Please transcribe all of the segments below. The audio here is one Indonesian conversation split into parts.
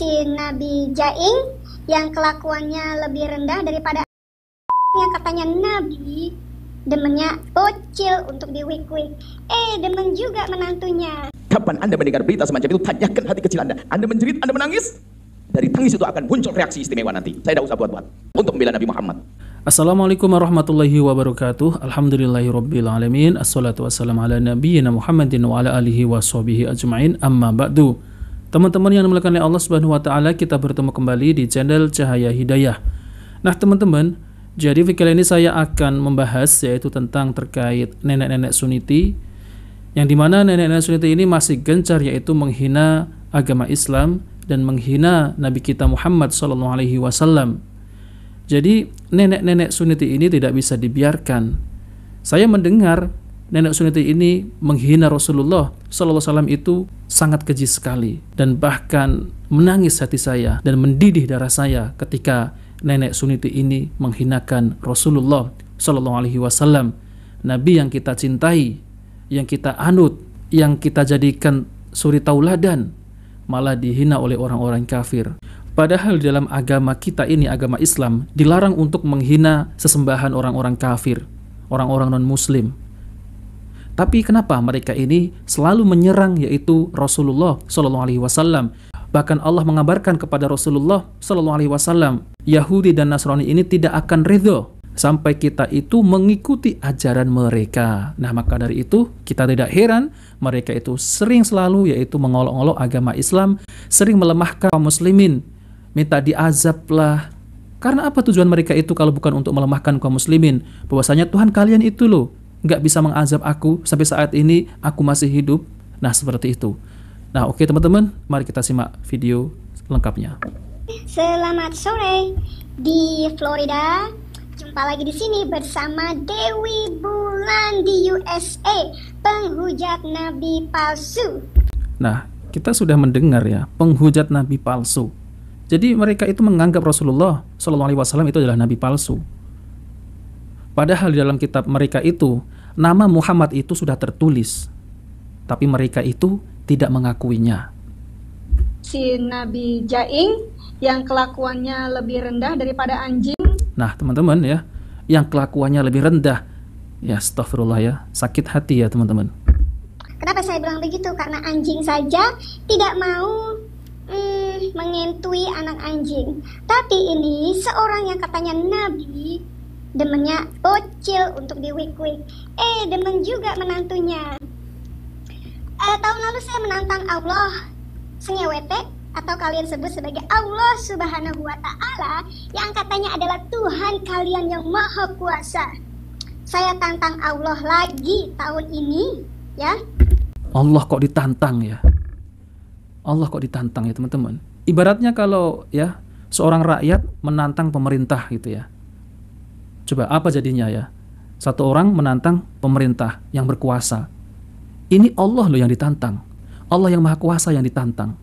si Nabi Jaing yang kelakuannya lebih rendah daripada yang katanya Nabi demennya bocil untuk diwik-wik. Demen juga menantunya. Kapan Anda mendengar berita semacam itu, tanyakan hati kecil Anda. Anda menjerit, Anda menangis. Dari tangis itu akan muncul reaksi istimewa nanti. Saya tidak usah buat-buat untuk membela Nabi Muhammad. Assalamualaikum warahmatullahi wabarakatuh. Alhamdulillahirabbil alamin. Assalatu wassalamu ala nabiyyina Muhammadin wa ala alihi washabihi ajmain. Amma ba'du. Teman-teman yang dimuliakan oleh Allah Subhanahu wa taala, kita bertemu kembali di channel Cahaya Hidayah. Nah, teman-teman, jadi kali ini saya akan membahas yaitu tentang terkait nenek-nenek Sunniti, yang dimana nenek-nenek Sunniti ini masih gencar yaitu menghina agama Islam dan menghina Nabi kita Muhammad SAW. Jadi nenek-nenek Sunniti ini tidak bisa dibiarkan. Saya mendengar nenek Sunniti ini menghina Rasulullah SAW itu sangat keji sekali, dan bahkan menangis hati saya dan mendidih darah saya ketika nenek Sunniti ini menghinakan Rasulullah SAW, Nabi yang kita cintai, yang kita anut, yang kita jadikan suri tauladan, malah dihina oleh orang-orang kafir. Padahal di dalam agama kita ini, agama Islam, dilarang untuk menghina sesembahan orang-orang kafir, orang-orang non-muslim. Tapi kenapa mereka ini selalu menyerang yaitu Rasulullah SAW? Bahkan Allah mengabarkan kepada Rasulullah SAW, Yahudi dan Nasrani ini tidak akan ridho sampai kita itu mengikuti ajaran mereka. Nah, maka dari itu kita tidak heran mereka itu sering selalu yaitu mengolok-olok agama Islam, sering melemahkan kaum muslimin, minta diazablah. Karena apa tujuan mereka itu kalau bukan untuk melemahkan kaum muslimin? Bahwasanya Tuhan kalian itu loh nggak bisa mengazab aku sampai saat ini aku masih hidup. Nah, seperti itu. Nah, oke teman-teman, mari kita simak video lengkapnya. Selamat sore di Florida. Jumpa lagi di sini bersama Dewi Bulan di USA, penghujat nabi palsu. Nah, kita sudah mendengar ya, penghujat nabi palsu. Jadi mereka itu menganggap Rasulullah SAW itu adalah nabi palsu. Padahal di dalam kitab mereka itu nama Muhammad itu sudah tertulis, tapi mereka itu tidak mengakuinya. Si Nabi Jaing yang kelakuannya lebih rendah daripada anjing. Nah, teman-teman ya, yang kelakuannya lebih rendah. Ya, astagfirullah ya, sakit hati ya teman-teman. Kenapa saya bilang begitu? Karena anjing saja tidak mau mengentui anak anjing. Tapi ini seorang yang katanya Nabi, demennya bocil untuk diwik-wik. Demen juga menantunya. Tahun lalu saya menantang Allah Sengewete, atau kalian sebut sebagai Allah Subhanahu wa Ta'ala, yang katanya adalah Tuhan kalian yang Maha Kuasa. Saya tantang Allah lagi tahun ini, ya. Allah kok ditantang ya? Allah kok ditantang ya teman-teman? Ibaratnya kalau ya seorang rakyat menantang pemerintah gitu ya. Coba apa jadinya ya? Satu orang menantang pemerintah yang berkuasa. Ini Allah loh yang ditantang. Allah yang Maha Kuasa yang ditantang.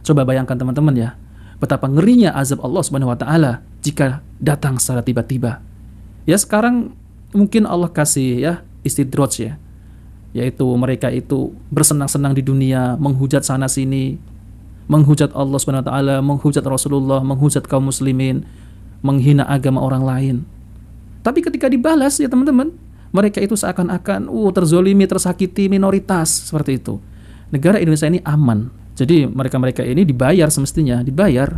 Coba bayangkan teman-teman ya, betapa ngerinya azab Allah Subhanahu wa taala jika datang secara tiba-tiba. Ya, sekarang mungkin Allah kasih ya istidraj ya. Yaitu mereka itu bersenang-senang di dunia, menghujat sana sini, menghujat Allah Subhanahu wa taala, menghujat Rasulullah, menghujat kaum muslimin, menghina agama orang lain. Tapi ketika dibalas ya teman-teman, mereka itu seakan-akan terzolimi, tersakiti minoritas seperti itu. Negara Indonesia ini aman. Jadi mereka-mereka ini dibayar semestinya, dibayar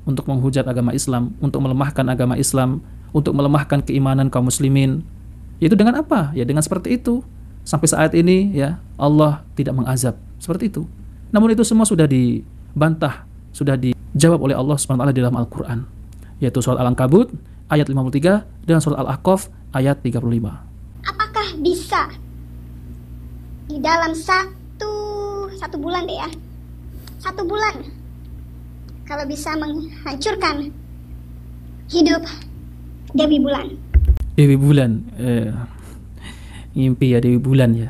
untuk menghujat agama Islam, untuk melemahkan agama Islam, untuk melemahkan keimanan kaum muslimin. Itu dengan apa? Ya dengan seperti itu. Sampai saat ini ya Allah tidak mengazab seperti itu. Namun itu semua sudah dibantah, sudah dijawab oleh Allah SWT di dalam Al-Quran, yaitu surat Al-Ankabut ayat 53 dan surat Al-Ahqaf ayat 35. Apakah bisa di dalam satu bulan deh ya, 1 bulan, kalau bisa menghancurkan hidup Dewi Bulan? Dewi Bulan, ngimpi ya Dewi Bulan ya.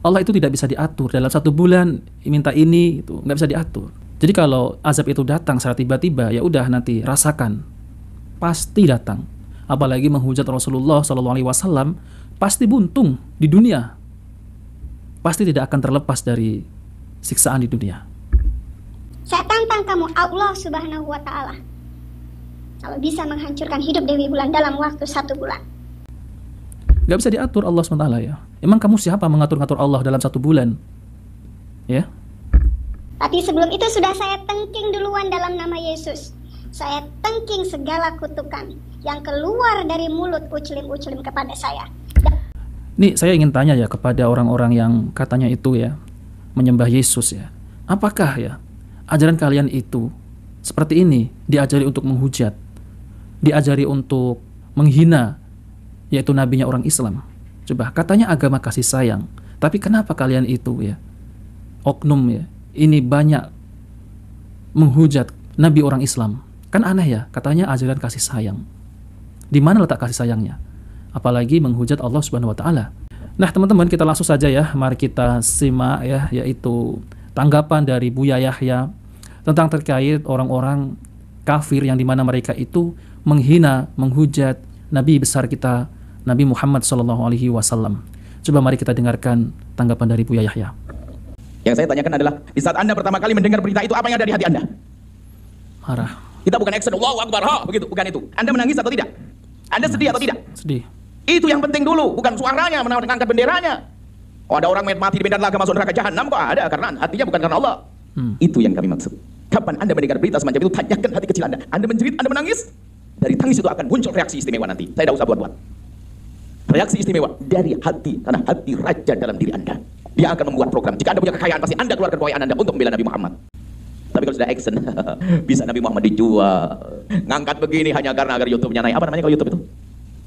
Allah itu tidak bisa diatur. Dalam 1 bulan minta ini itu nggak bisa diatur. Jadi kalau azab itu datang secara tiba-tiba, ya udah nanti rasakan, pasti datang. Apalagi menghujat Rasulullah SAW, pasti buntung di dunia, pasti tidak akan terlepas dari siksaan di dunia. Saya tantang kamu Allah Subhanahu wa Ta'ala, kalau bisa menghancurkan hidup Dewi Bulan dalam waktu 1 bulan. Gak bisa diatur Allah SWT ya. Emang kamu siapa mengatur-ngatur Allah dalam 1 bulan? Ya. Tapi sebelum itu sudah saya tengking duluan dalam nama Yesus. Saya tengking segala kutukan yang keluar dari mulut uclim-uclim kepada saya. Nih saya ingin tanya ya kepada orang-orang yang katanya itu ya menyembah Yesus ya. Apakah ya ajaran kalian itu seperti ini, diajari untuk menghujat, diajari untuk menghina, yaitu nabinya orang Islam? Coba, katanya agama kasih sayang, tapi kenapa kalian itu ya, oknum ya, ini banyak menghujat nabi orang Islam? Kan aneh ya, katanya ajaran kasih sayang. Di mana letak kasih sayangnya? Apalagi menghujat Allah Subhanahu wa Ta'ala. Nah teman-teman, kita langsung saja ya, mari kita simak ya, yaitu tanggapan dari Buya Yahya tentang terkait orang-orang kafir yang dimana mereka itu menghina, menghujat Nabi besar kita, Nabi Muhammad SAW. Coba mari kita dengarkan tanggapan dari Buya Yahya. Yang saya tanyakan adalah, di saat Anda pertama kali mendengar berita itu, apa yang ada di hati Anda? Marah. Kita bukan action, Allahu Akbar, ha, begitu, bukan itu. Anda menangis atau tidak? Anda sedih atau tidak? Sedih. Itu yang penting dulu, bukan suaranya, mengangkat benderanya. Oh, ada orang mati di medan laga masuk neraka jahanam, kok ada, karena hatinya bukan karena Allah. Itu yang kami maksud. Kapan Anda mendengar berita semacam itu, tanyakan hati kecil Anda. Anda menjerit, Anda menangis, dari tangis itu akan muncul reaksi istimewa nanti. Saya tidak usah buat-buat. Reaksi istimewa dari hati, karena hati raja dalam diri Anda. Dia akan membuat program. Jika Anda punya kekayaan, pasti Anda keluarkan kekayaan Anda untuk membela Nabi Muhammad. Tapi kalau sudah action, bisa Nabi Muhammad dijual. Ngangkat begini hanya karena agar YouTube-nya naik. Apa namanya kalau YouTube itu?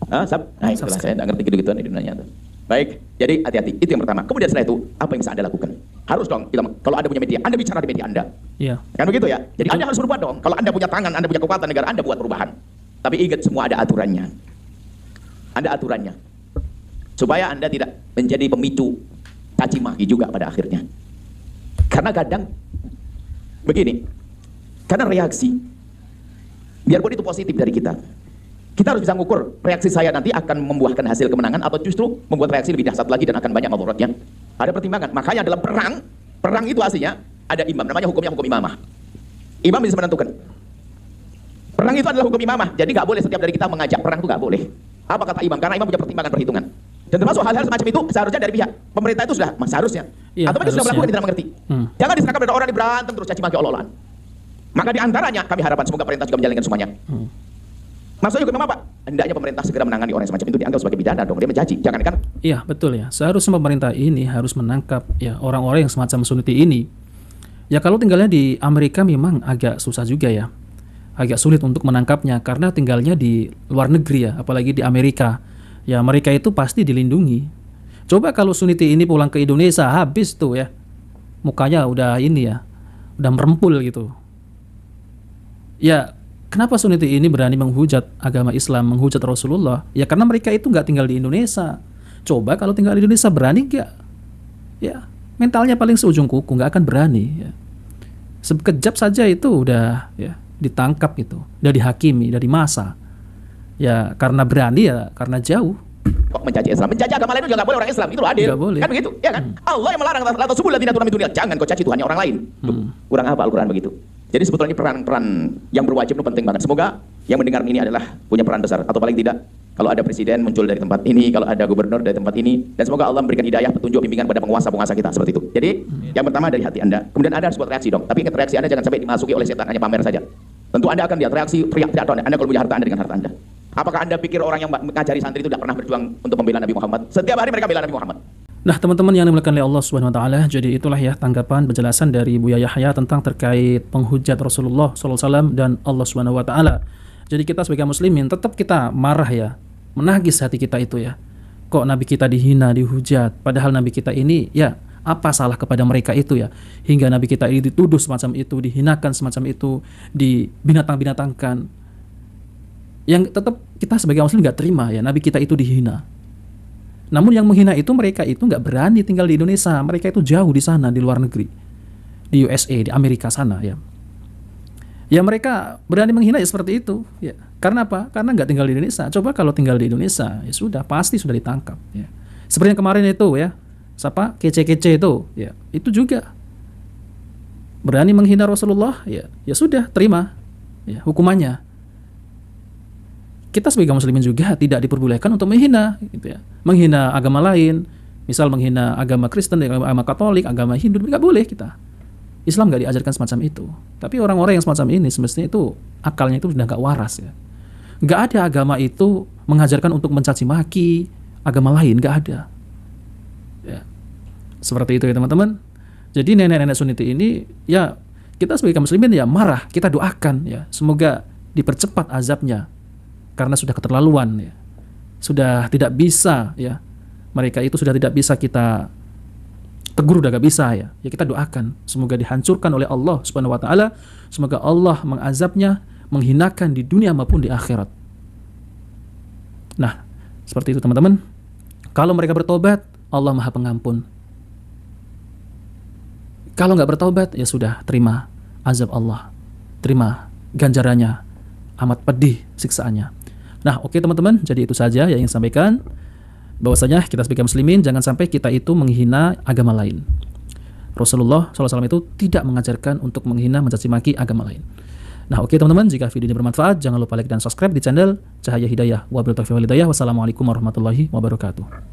Nah, itulah saya tidak ngerti gitu-gituan di dunia itu. Baik, jadi hati-hati. Itu yang pertama. Kemudian setelah itu, apa yang bisa Anda lakukan? Harus dong, kalau Anda punya media, Anda bicara di media Anda. Iya. Kan begitu ya? Jadi Anda harus berbuat dong. Kalau Anda punya tangan, Anda punya kekuatan negara, Anda buat perubahan. Tapi ingat, semua ada aturannya. Ada aturannya. Supaya Anda tidak menjadi pemicu caci maki juga pada akhirnya. Karena kadang begini, karena reaksi, biarpun itu positif dari kita, kita harus bisa mengukur reaksi saya nanti akan membuahkan hasil kemenangan atau justru membuat reaksi lebih dahsyat lagi dan akan banyak madaratnya. Ada pertimbangan. Makanya dalam perang itu aslinya ada imam, namanya hukumnya hukum imamah. Imam bisa menentukan. Perang itu adalah hukum imamah, jadi nggak boleh setiap dari kita mengajak perang, itu nggak boleh. Apa kata imam? Karena imam punya pertimbangan, perhitungan. Dan termasuk hal-hal semacam itu seharusnya dari pihak pemerintah itu sudah seharusnya. Iya, atau mereka sudah melakukan tidak mengerti. Jangan diserahkan pada orang yang berantem terus caci maki Allah. Maka diantaranya kami harapkan semoga pemerintah juga menjalankan semuanya. Maksudnya hukum apa? Hendaknya pemerintah segera menangani orang semacam itu, dianggap sebagai pidana dong, dia mencaci. Jangan kan? Iya betul ya. Seharusnya pemerintah ini harus menangkap ya orang-orang yang semacam Suniti ini. Ya kalau tinggalnya di Amerika memang agak susah juga ya. Agak sulit untuk menangkapnya karena tinggalnya di luar negeri ya, apalagi di Amerika. Ya mereka itu pasti dilindungi. Coba kalau Suniti ini pulang ke Indonesia, habis tuh ya. Mukanya udah ini ya, udah merempul gitu. Ya kenapa Suniti ini berani menghujat agama Islam, menghujat Rasulullah? Ya karena mereka itu nggak tinggal di Indonesia. Coba kalau tinggal di Indonesia berani nggak? Ya mentalnya paling seujung kuku, nggak akan berani. Ya. Sekejap saja itu udah ya ditangkap gitu, udah dihakimi dari masa. Ya karena berani ya karena jauh. Kok mencaci Islam? Mencaci agama lain juga nggak boleh orang Islam, itu loh adil. Nggak boleh. Kan begitu, ya kan? Allah yang melarang la tasubul ladzina tu'minu dunia. Jangan kau caci Tuhannya orang lain. Kurang apa Al-Qur'an begitu? Jadi sebetulnya peran-peran yang berwajib itu penting banget. Semoga yang mendengar ini adalah punya peran besar, atau paling tidak kalau ada presiden muncul dari tempat ini, kalau ada gubernur dari tempat ini, dan semoga Allah memberikan hidayah, petunjuk, bimbingan pada penguasa-penguasa kita seperti itu. Jadi yang pertama dari hati Anda. Kemudian Anda harus buat reaksi dong. Tapi ingat, reaksi Anda jangan sampai dimasuki oleh setan, hanya pamer saja. Tentu Anda akan lihat reaksi teriak-teriak Anda kalau punya harta Anda dengan harta Anda. Apakah Anda pikir orang yang mengajari santri itu tidak pernah berjuang untuk membela Nabi Muhammad? Setiap hari mereka bela Nabi Muhammad. Nah teman-teman yang dimuliakan oleh Allah Subhanahu wa Ta'ala, jadi itulah ya tanggapan penjelasan dari Buya Yahya tentang terkait penghujat Rasulullah SAW dan Allah Subhanahu wa Ta'ala. Jadi kita sebagai muslimin tetap kita marah ya, menagis hati kita itu ya. Kok Nabi kita dihina, dihujat, padahal Nabi kita ini ya apa salah kepada mereka itu ya, hingga Nabi kita ini dituduh semacam itu, dihinakan semacam itu, dibinatang-binatangkan. Yang tetap kita sebagai muslim nggak terima ya, Nabi kita itu dihina. Namun yang menghina itu mereka itu nggak berani tinggal di Indonesia, mereka itu jauh di sana, di luar negeri, di USA, di Amerika sana ya. Ya mereka berani menghina ya seperti itu ya. Karena apa? Karena nggak tinggal di Indonesia. Coba kalau tinggal di Indonesia ya sudah pasti sudah ditangkap ya. Seperti yang kemarin itu ya, siapa kece-kece itu ya, itu juga berani menghina Rasulullah, ya sudah, terima ya hukumannya. Kita sebagai kaum muslimin juga tidak diperbolehkan untuk menghina, gitu ya. Menghina agama lain, misal menghina agama Kristen, agama Katolik, agama Hindu, nggak boleh kita. Islam nggak diajarkan semacam itu. Tapi orang-orang yang semacam ini semestinya itu akalnya itu sudah nggak waras ya. Nggak ada agama itu mengajarkan untuk mencaci maki agama lain, nggak ada. Ya. Seperti itu ya teman-teman. Jadi nenek-nenek Sunniti ini ya kita sebagai kaum muslimin ya marah, kita doakan ya semoga dipercepat azabnya karena sudah keterlaluan ya. Sudah tidak bisa ya. Mereka itu sudah tidak bisa kita tegur, udah gak bisa ya. Ya kita doakan semoga dihancurkan oleh Allah Subhanahu wa taala, semoga Allah mengazabnya, menghinakan di dunia maupun di akhirat. Nah, seperti itu teman-teman. Kalau mereka bertobat, Allah Maha Pengampun. Kalau nggak bertobat, ya sudah, terima azab Allah, terima ganjarannya, amat pedih siksaannya. Nah, oke teman-teman, jadi itu saja yang ingin sampaikan. Bahwasanya kita sebagai muslimin jangan sampai kita itu menghina agama lain. Rasulullah SAW itu tidak mengajarkan untuk menghina, mencaci maki agama lain. Nah, oke teman-teman, jika video ini bermanfaat, jangan lupa like dan subscribe di channel Cahaya Hidayah. Wabillahi taufiq wal hidayah. Wassalamualaikum warahmatullahi wabarakatuh.